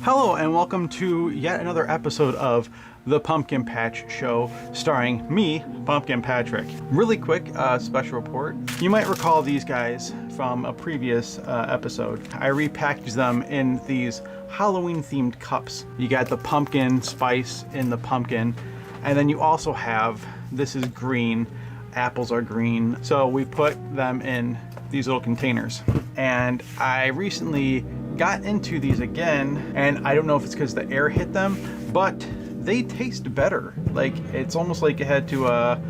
Hello and welcome to yet another episode of The Pumpkin Patch Show, starring me, Pumpkin Patrick. Really quick special report. You might recall these guys from a previous episode. I repackaged them in these Halloween themed cups. You got the pumpkin spice in the pumpkin, and then you also have, this is green, apples are green. So we put them in these little containers. And I recently got into these again, and I don't know if it's because the air hit them, but they taste better. Like, it's almost like it had to,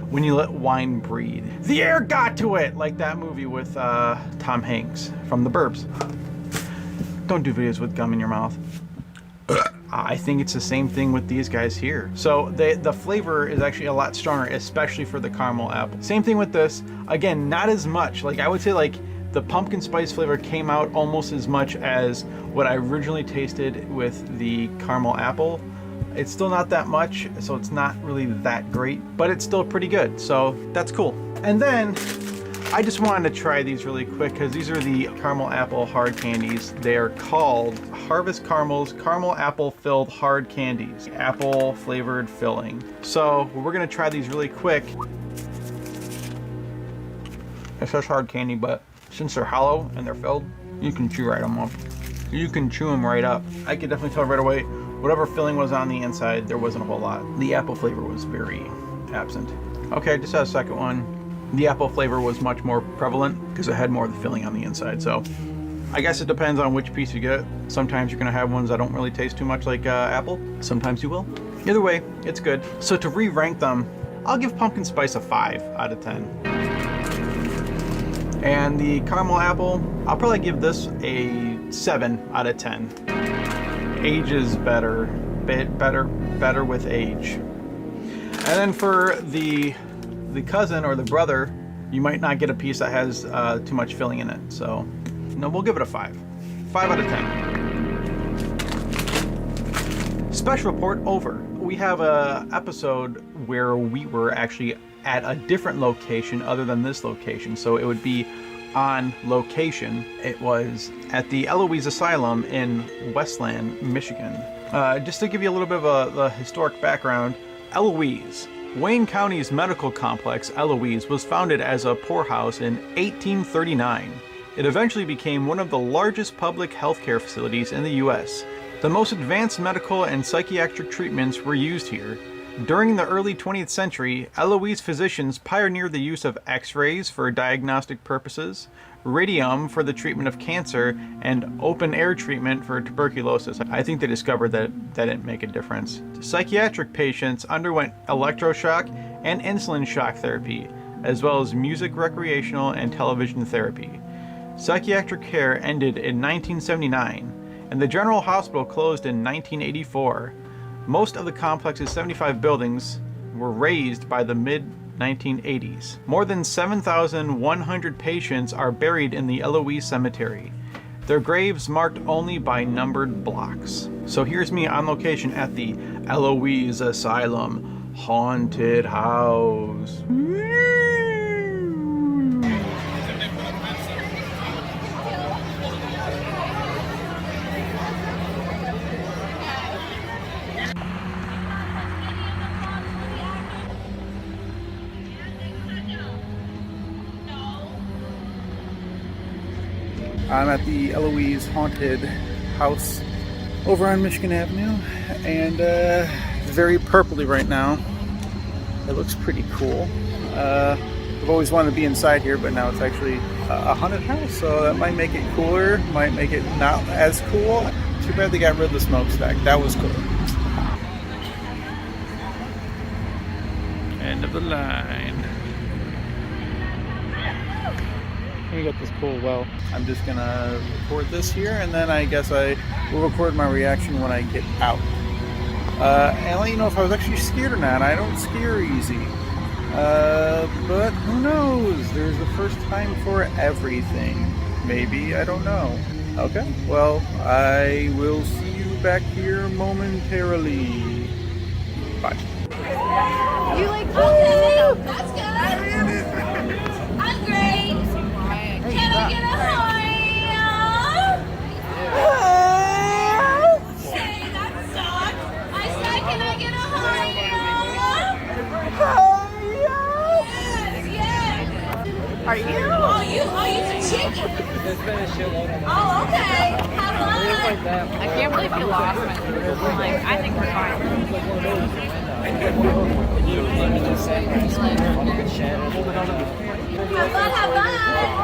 when you let wine breathe. The air got to it! Like that movie with Tom Hanks from The Burbs. Don't do videos with gum in your mouth. I think it's the same thing with these guys here. So the flavor is actually a lot stronger, especially for the caramel apple. Same thing with this. Again, not as much. Like, I would say like the pumpkin spice flavor came out almost as much as what I originally tasted with the caramel apple. It's still not that much, so it's not really that great, but it's still pretty good, so that's cool. And then I just wanted to try these really quick because these are the caramel apple hard candies. They are called Harvest Caramels Caramel Apple Filled Hard Candies, apple flavored filling. So we're gonna try these really quick. It says hard candy, but since they're hollow and they're filled, you can chew right them up. You can chew them right up. I could definitely tell right away, whatever filling was on the inside, there wasn't a whole lot. The apple flavor was very absent. Okay, just had a second one. The apple flavor was much more prevalent because it had more of the filling on the inside. So I guess it depends on which piece you get. Sometimes you're gonna have ones that don't really taste too much like apple. Sometimes you will. Either way, it's good. So to re-rank them, I'll give pumpkin spice a 5 out of 10. And the caramel apple, I'll probably give this a 7 out of 10. Age is better, better with age. And then for the cousin or the brother, you might not get a piece that has too much filling in it. So, no, we'll give it a 5. 5 out of 10. Special report over. We have a episode where we were actually at a different location other than this location, so it would be on location. It was at the Eloise Asylum in Westland, Michigan. Just to give you a little bit of a historic background, Eloise, Wayne County's medical complex, Eloise, was founded as a poorhouse in 1839. It eventually became one of the largest public healthcare facilities in the U.S. The most advanced medical and psychiatric treatments were used here. During the early 20th century, Eloise physicians pioneered the use of X-rays for diagnostic purposes, radium for the treatment of cancer, and open-air treatment for tuberculosis. I think they discovered that didn't make a difference. Psychiatric patients underwent electroshock and insulin shock therapy, as well as music, recreational, and television therapy. Psychiatric care ended in 1979, and the General Hospital closed in 1984. Most of the complex's 75 buildings were razed by the mid-1980s. More than 7,100 patients are buried in the Eloise Cemetery, their graves marked only by numbered blocks. So here's me on location at the Eloise Asylum Haunted House. I'm at the Eloise Haunted House over on Michigan Avenue, and it's very purpley right now. It looks pretty cool. I've always wanted to be inside here, but now it's actually a haunted house, so that might make it cooler, might make it not as cool. Too bad they got rid of the smokestack. That was cool. End of the line. We got this cool well. I'm just gonna record this here, and then I guess I will record my reaction when I get out. And let you know if I was actually scared or not. I don't scare easy. But who knows? There's a first time for everything. Maybe, I don't know. Okay, well, I will see you back here momentarily. Bye. You like, oh, that's good. I'm great. Can I get a high? chicken. There's been a shitload of them. Oh, okay. Have fun. Like that. I can't believe you lost my food. Like, I think we're fine. Have fun, have fun.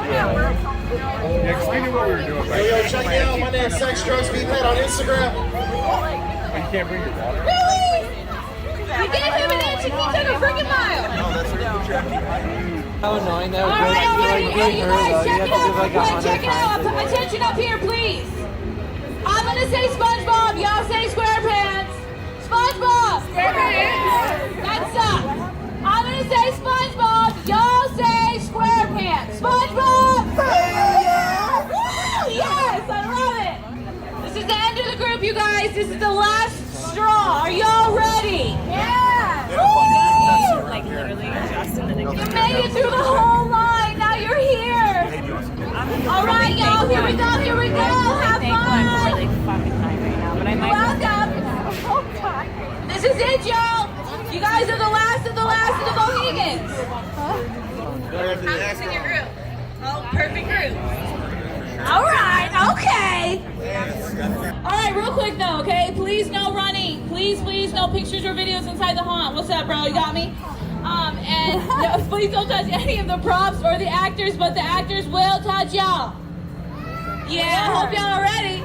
Yeah, explain to what we were doing. Yo, check me out. My name's Sex Drugs Be Pet on Instagram. You can't bring your water. Really? We gave him an inch and he took a freaking mile. How annoying that All would right, all right. be. Hey, you guys, check it out. Like Wait, check it out. Attention up here, please. I'm going to say SpongeBob. Y'all say SquarePants. SpongeBob. SquarePants. That's up. I'm going to say SpongeBob. Y'all say SquarePants. SpongeBob. Woo! Yes, I love it. This is the end of the group, you guys. This is the last straw. Are y'all ready? Yeah. Woo! Like, literally, just in the nick You made it through the whole line. Now you're here. All right, y'all. Here we go. Here we go. Have I'm fun. really fucking high right now, but I might Welcome. This is it, y'all. You guys are the last of the Mohegans. How's in your group? Oh, perfect group. All right. Okay. All right, real quick though. Okay, please no running. Please, no pictures or videos inside the haunt. What's up, bro? You got me? And no, please don't touch any of the props or the actors, but the actors will touch y'all. Yeah, I hope y'all are ready.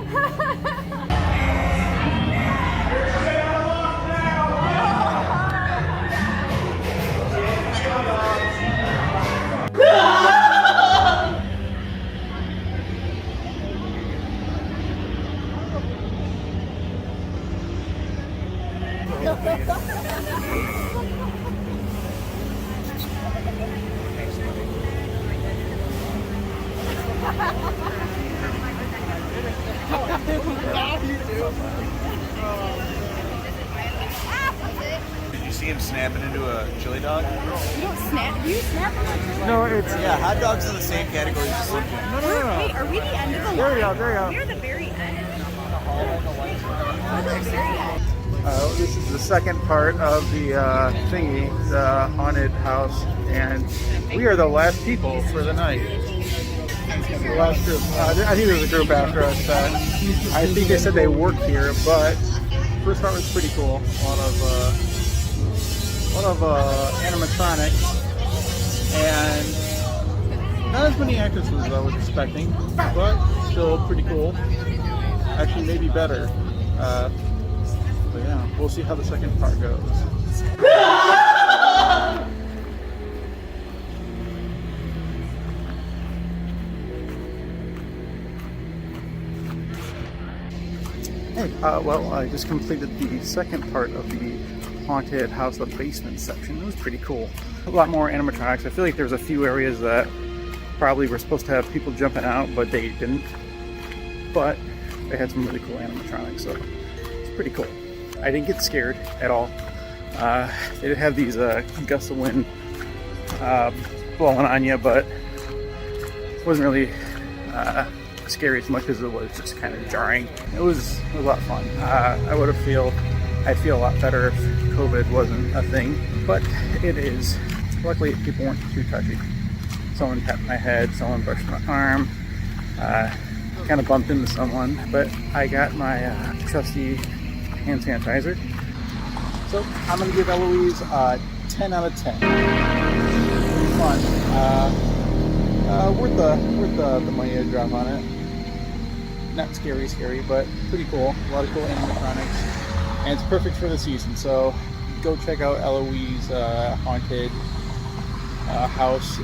Did you see him snapping into a chili dog? You don't snap. Do you snap on that? No, it's Yeah, hot dogs in the same category as Slim Jim. no. Wait, are we the end of the line? There we go. There we go. We're the very end. This is the second part of the thingy, the haunted house, and we are the last people for the night. The last group. I think there's a group after us. I think they said they work here, but first part was pretty cool. A lot of animatronics, and not as many actresses as I was expecting, but still pretty cool. Actually, maybe better. But yeah, we'll see how the second part goes. Hey, well, I just completed the second part of the haunted house, the basement section. It was pretty cool. A lot more animatronics. I feel like there's a few areas that probably were supposed to have people jumping out, but they didn't. But they had some really cool animatronics, so it's pretty cool. I didn't get scared at all. They did have these gusts of wind blowing on you, but it wasn't really scary as much as it was just kind of jarring. It was a lot of fun. I'd feel a lot better if COVID wasn't a thing, but it is. Luckily, people weren't too touchy. Someone tapped my head, someone brushed my arm, kind of bumped into someone, but I got my trusty hand sanitizer. So I'm gonna give Eloise 10 out of 10. Really fun. Worth the money to drop on it. Not scary, but pretty cool. A lot of cool animatronics, and it's perfect for the season. So go check out Eloise haunted house,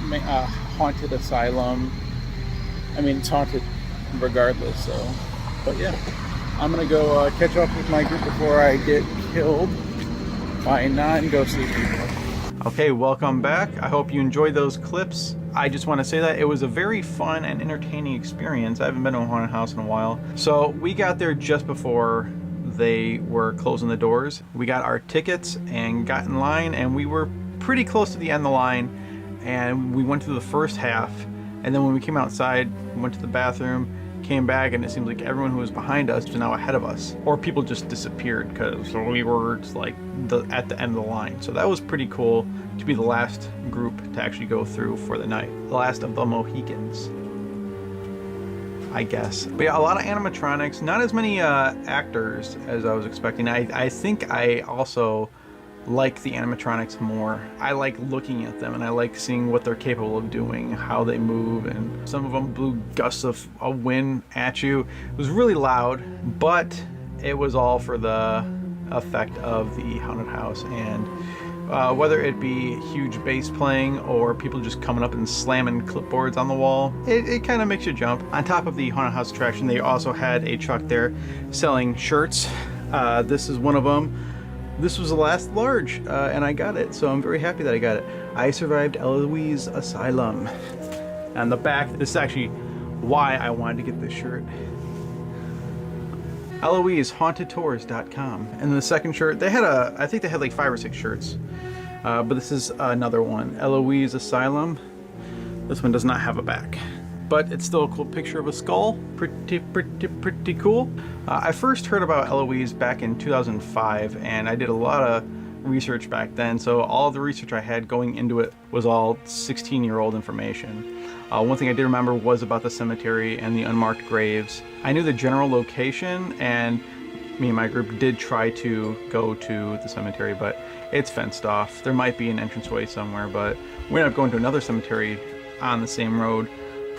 haunted asylum. I mean, it's haunted regardless. So, but yeah, I'm gonna go catch up with my group before I get killed by non-ghostly people. Okay, welcome back. I hope you enjoyed those clips. I just want to say that it was a very fun and entertaining experience. I haven't been to a haunted house in a while. So we got there just before they were closing the doors. We got our tickets and got in line, and we were pretty close to the end of the line, and we went through the first half, and then when we came outside, we went to the bathroom, came back, and it seemed like everyone who was behind us was now ahead of us, or people just disappeared because we were just like at the end of the line. So that was pretty cool to be the last group to actually go through for the night, the last of the Mohegans. I guess. But yeah, a lot of animatronics, not as many actors as I was expecting. I think I also like the animatronics more. I like looking at them and I like seeing what they're capable of doing, how they move, and some of them blew gusts of wind at you. It was really loud, but it was all for the effect of the haunted house, and whether it be huge bass playing or people just coming up and slamming clipboards on the wall, it kind of makes you jump. On top of the haunted house attraction, they also had a truck there selling shirts. This is one of them. This was the last large, and I got it, so I'm very happy that I got it. I survived Eloise Asylum. On the back, this is actually why I wanted to get this shirt. EloiseHauntedTours.com. And the second shirt, they had I think they had like 5 or 6 shirts, but this is another one. Eloise Asylum. This one does not have a back, but it's still a cool picture of a skull. Pretty cool. I first heard about Eloise back in 2005, and I did a lot of research back then, so all the research I had going into it was all 16-year-old information. One thing I did remember was about the cemetery and the unmarked graves. I knew the general location, and me and my group did try to go to the cemetery, but it's fenced off. There might be an entranceway somewhere, but we ended up going to another cemetery on the same road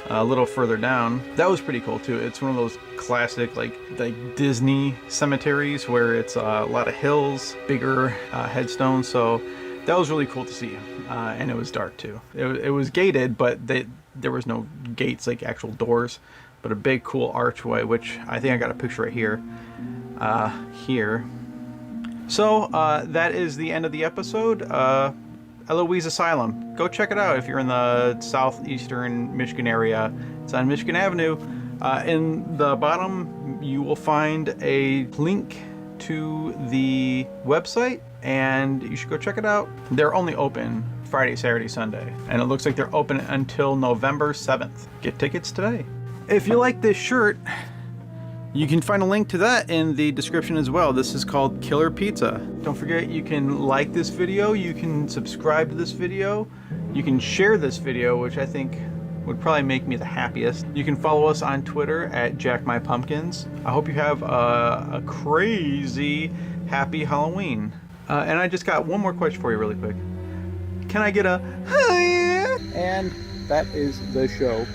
a little further down. That was pretty cool too. It's one of those classic like Disney cemeteries where it's a lot of hills, bigger headstones, so that was really cool to see. And it was dark too. It was gated, but there was no gates, like actual doors, but a big cool archway, which I think I got a picture right here. Here. So that is the end of the episode. Eloise Asylum. Go check it out if you're in the southeastern Michigan area. It's on Michigan Avenue. In the bottom, you will find a link to the website, and you should go check it out. They're only open Friday, Saturday, Sunday, and it looks like they're open until November 7th. Get tickets today. If you like this shirt, you can find a link to that in the description as well. This is called Killer Pizza. Don't forget, you can like this video, you can subscribe to this video, you can share this video, which I think would probably make me the happiest. You can follow us on Twitter at JackMyPumpkins. I hope you have a crazy happy Halloween. And I just got one more question for you really quick. Can I get a hi? And that is the show.